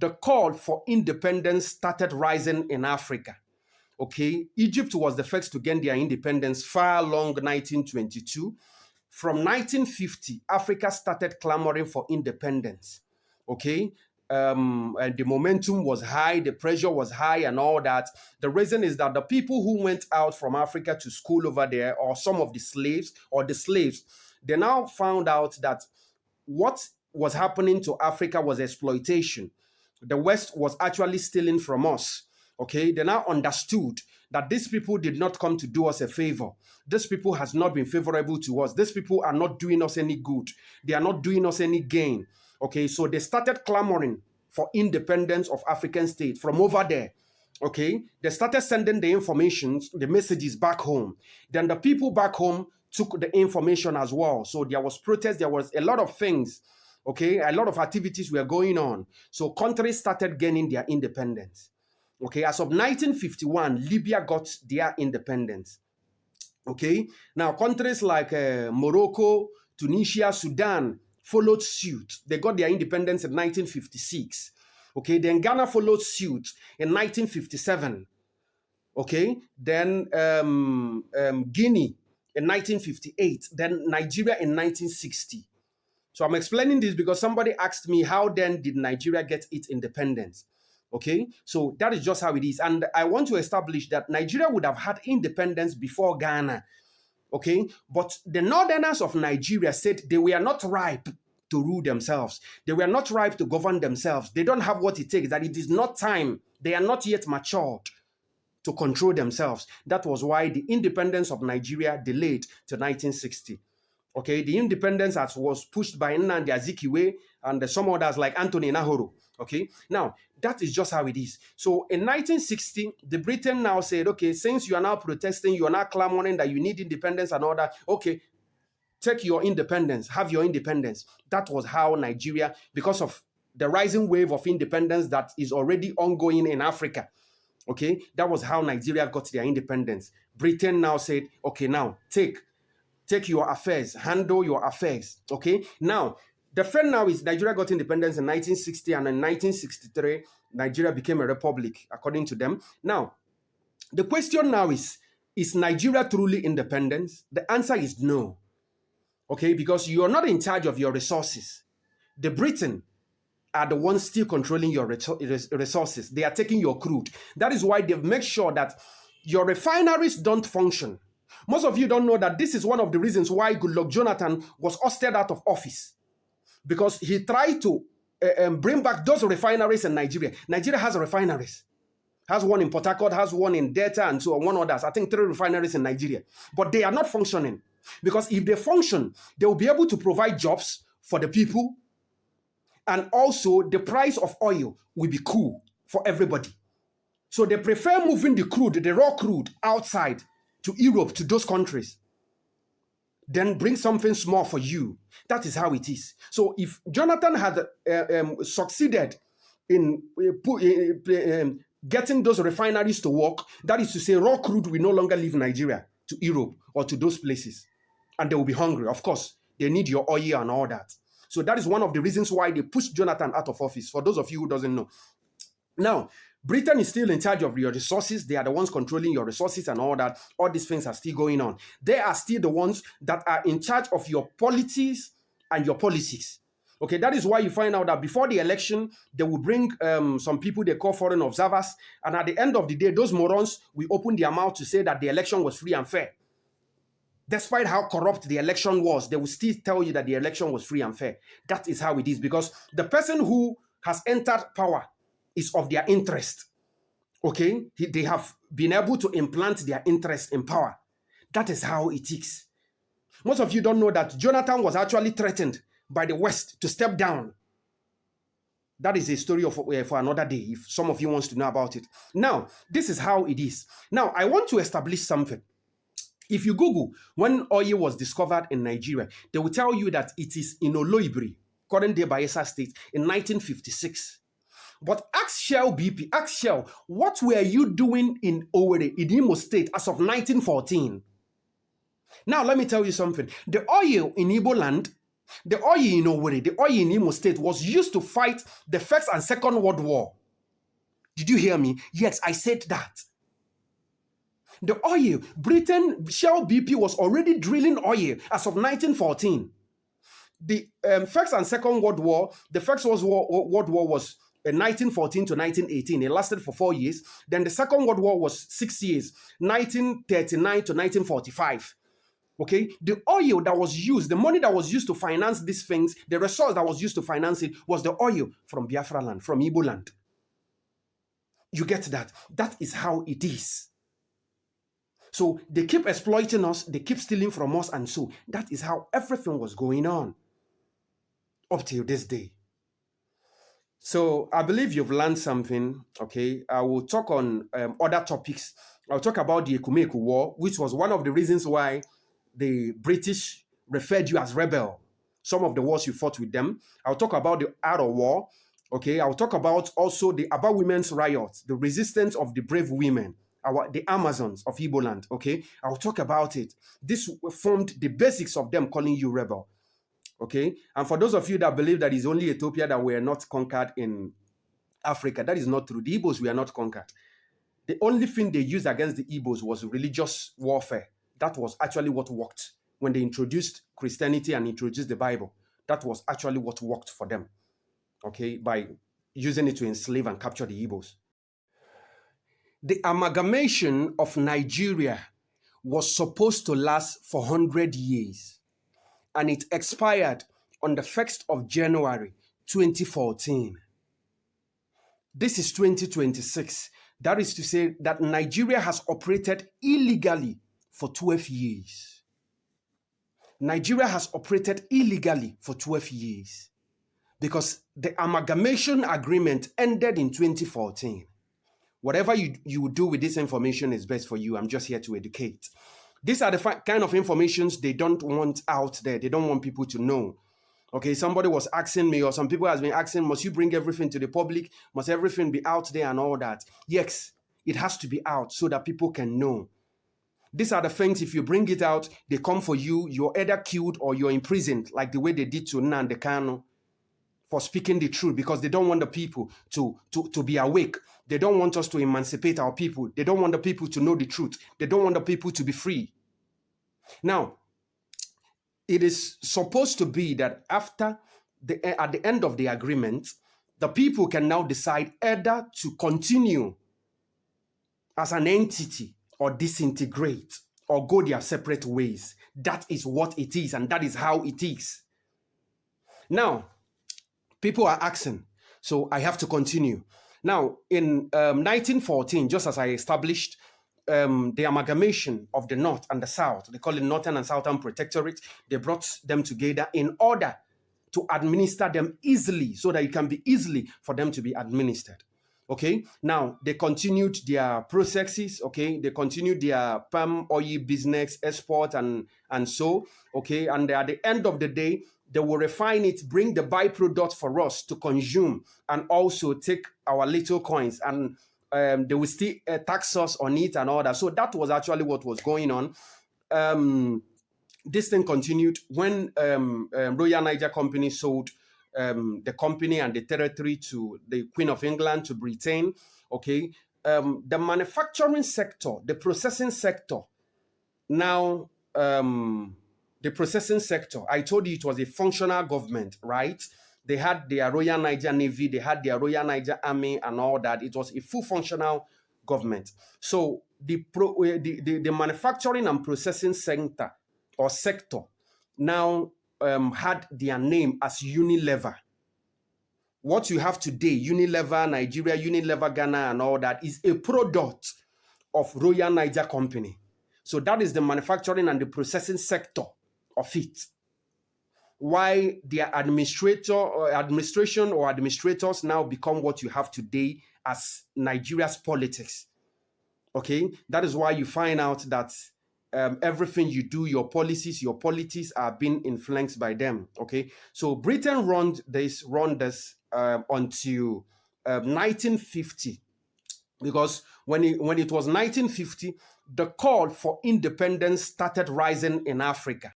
the call for independence started rising in Africa. Okay, Egypt was the first to gain their independence far long 1922. From 1950, Africa started clamoring for independence. Okay, and the momentum was high, the pressure was high, and all that. The reason is that the people who went out from Africa to school over there, or some of the slaves, they now found out that what was happening to Africa was exploitation. The West was actually stealing from us. Okay, they now understood that these people did not come to do us a favor. These people has not been favorable to us. These people are not doing us any good. They are not doing us any gain. Okay, so they started clamoring for independence of African states from over there. Okay, they started sending the information, the messages back home. Then the people back home took the information as well. So there was protest, there was a lot of things. Okay, a lot of activities were going on. So countries started gaining their independence. Okay, as of 1951, Libya got their independence. Okay, now countries like Morocco, Tunisia, Sudan followed suit. They got their independence in 1956. Okay, then Ghana followed suit in 1957. Okay, then Guinea in 1958, then Nigeria in 1960. So I'm explaining this because somebody asked me, how then did Nigeria get its independence? Okay, so that is just how it is. And I want to establish that Nigeria would have had independence before Ghana. Okay, but the northerners of Nigeria said they were not ripe to rule themselves. They were not ripe to govern themselves. They don't have what it takes, that it is not time. They are not yet matured to control themselves. That was why the independence of Nigeria delayed to 1960. Okay, the independence as was pushed by Nnamdi Azikiwe and some others like Anthony Nahoro. Okay, now that is just how it is. So in 1960, the Britain now said, okay, since you are now protesting, you are now clamoring that you need independence and all that, okay, take your independence, have your independence. That was how Nigeria, because of the rising wave of independence that is already ongoing in Africa, okay, that was how Nigeria got their independence. Britain now said, okay, now take your affairs, handle your affairs, okay? Now, the fact now is Nigeria got independence in 1960, and in 1963, Nigeria became a republic, according to them. Now, the question now is Nigeria truly independent? The answer is no, okay? Because you are not in charge of your resources. The Britain are the ones still controlling your resources. They are taking your crude. That is why they've made sure that your refineries don't function. Most of you don't know that this is one of the reasons why Goodluck Jonathan was ousted out of office, because he tried to bring back those refineries in Nigeria. Nigeria has refineries, has one in Port Harcourt, has one in Delta, and so on, one others. I think 3 refineries in Nigeria, but they are not functioning, because if they function, they will be able to provide jobs for the people, and also the price of oil will be cool for everybody. So they prefer moving the crude, the raw crude, outside to Europe, to those countries, then bring something small for you. That is how it is. So if Jonathan had succeeded in getting those refineries to work, that is to say raw crude will no longer leave Nigeria to Europe or to those places, and they will be hungry. Of course, they need your oil and all that. So that is one of the reasons why they pushed Jonathan out of office, for those of you who doesn't know. Now, Britain is still in charge of your resources. They are the ones controlling your resources and all that. All these things are still going on. They are still the ones that are in charge of your policies and your policies. Okay, that is why you find out that before the election, they will bring some people they call foreign observers. And at the end of the day, those morons will open their mouth to say that the election was free and fair. Despite how corrupt the election was, they will still tell you that the election was free and fair. That is how it is, because the person who has entered power is of their interest. Okay, they have been able to implant their interest in power. That is how it is. Most of you don't know that Jonathan was actually threatened by the West to step down. That is a story for another day, if some of you wants to know about it. Now, this is how it is. Now, I want to establish something. If you Google when oil was discovered in Nigeria, they will tell you that it is in Oloibiri, current day Bayelsa State, in 1956. But ask Shell BP, ask Shell, what were you doing in Owerri, in Imo State, as of 1914? Now, let me tell you something. The oil in Igbo land The oil in Owerri, the oil in Imo State was used to fight the First and Second World War. Did you hear me? Yes, I said that. The oil, Britain, Shell BP was already drilling oil as of 1914. The First and Second World War, the First World War was 1914 to 1918. It lasted for 4 years. Then the Second World War was 6 years, 1939 to 1945. Okay, the oil that was used, the money that was used to finance these things, the resource that was used to finance it was the oil from Biafra land, from Igbo land. You get that? That is how it is. So they keep exploiting us, they keep stealing from us, and so that is how everything was going on up till this day. So I believe you've learned something, okay? I will talk on other topics. I'll talk about the Ekumeku War, which was one of the reasons why the British referred you as rebel. Some of the wars you fought with them. I'll talk about the Arrow War, okay? I'll talk about also the Aba Women's Riot, the resistance of the brave women, the Amazons of Igbo land, okay? I'll talk about it. This formed the basics of them calling you rebel. Okay, and for those of you that believe that it's only Ethiopia that were not conquered in Africa, that is not true. The Igbos were not conquered. The only thing they used against the Igbos was religious warfare. That was actually what worked. When they introduced Christianity and introduced the Bible, that was actually what worked for them, okay, by using it to enslave and capture the Igbos. The amalgamation of Nigeria was supposed to last for 100 years. And it expired on the 1st of January, 2014. This is 2026. That is to say that Nigeria has operated illegally for 12 years. Nigeria has operated illegally for 12 years because the amalgamation agreement ended in 2014. Whatever you do with this information is best for you. I'm just here to educate. These are the kind of informations they don't want out there. They don't want people to know. Okay, somebody was asking me, or some people has been asking, must you bring everything to the public? Must everything be out there and all that? Yes, it has to be out so that people can know. These are the things, if you bring it out, they come for you. You're either killed or you're imprisoned, like the way they did to Nnamdi Kanu for speaking the truth, because they don't want the people to be awake. They don't want us to emancipate our people. They don't want the people to know the truth. They don't want the people to be free. Now, it is supposed to be that at the end of the agreement, the people can now decide either to continue as an entity or disintegrate or go their separate ways. That is what it is, and that is how it is. Now, people are asking, so I have to continue. Now, in 1914, just as I established the amalgamation of the North and the South, they call it Northern and Southern Protectorate, they brought them together in order to administer them easily, so that it can be easily for them to be administered. Okay, now they continued their processes, okay, they continued their palm oil business, export and so, okay, and at the end of the day, they will refine it, bring the byproduct for us to consume, and also take our little coins, and they will still tax us on it and all that. So that was actually what was going on. This thing continued when Royal Niger Company sold the company and the territory to the Queen of England, to Britain. Okay, the manufacturing sector, the processing sector, now the processing sector, I told you it was a functional government, right? They had their Royal Niger Navy, they had their Royal Niger Army and all that. It was a full functional government. So the manufacturing and processing center or sector now had their name as Unilever. What you have today, Unilever Nigeria, Unilever Ghana and all that, is a product of Royal Niger Company. So that is the manufacturing and the processing sector of it. Why their administration or administrators now become what you have today as Nigeria's politics. Okay, that is why you find out that everything you do, your policies are being influenced by them. Okay, so Britain run this until 1950, because when it was 1950, the call for independence started rising in Africa.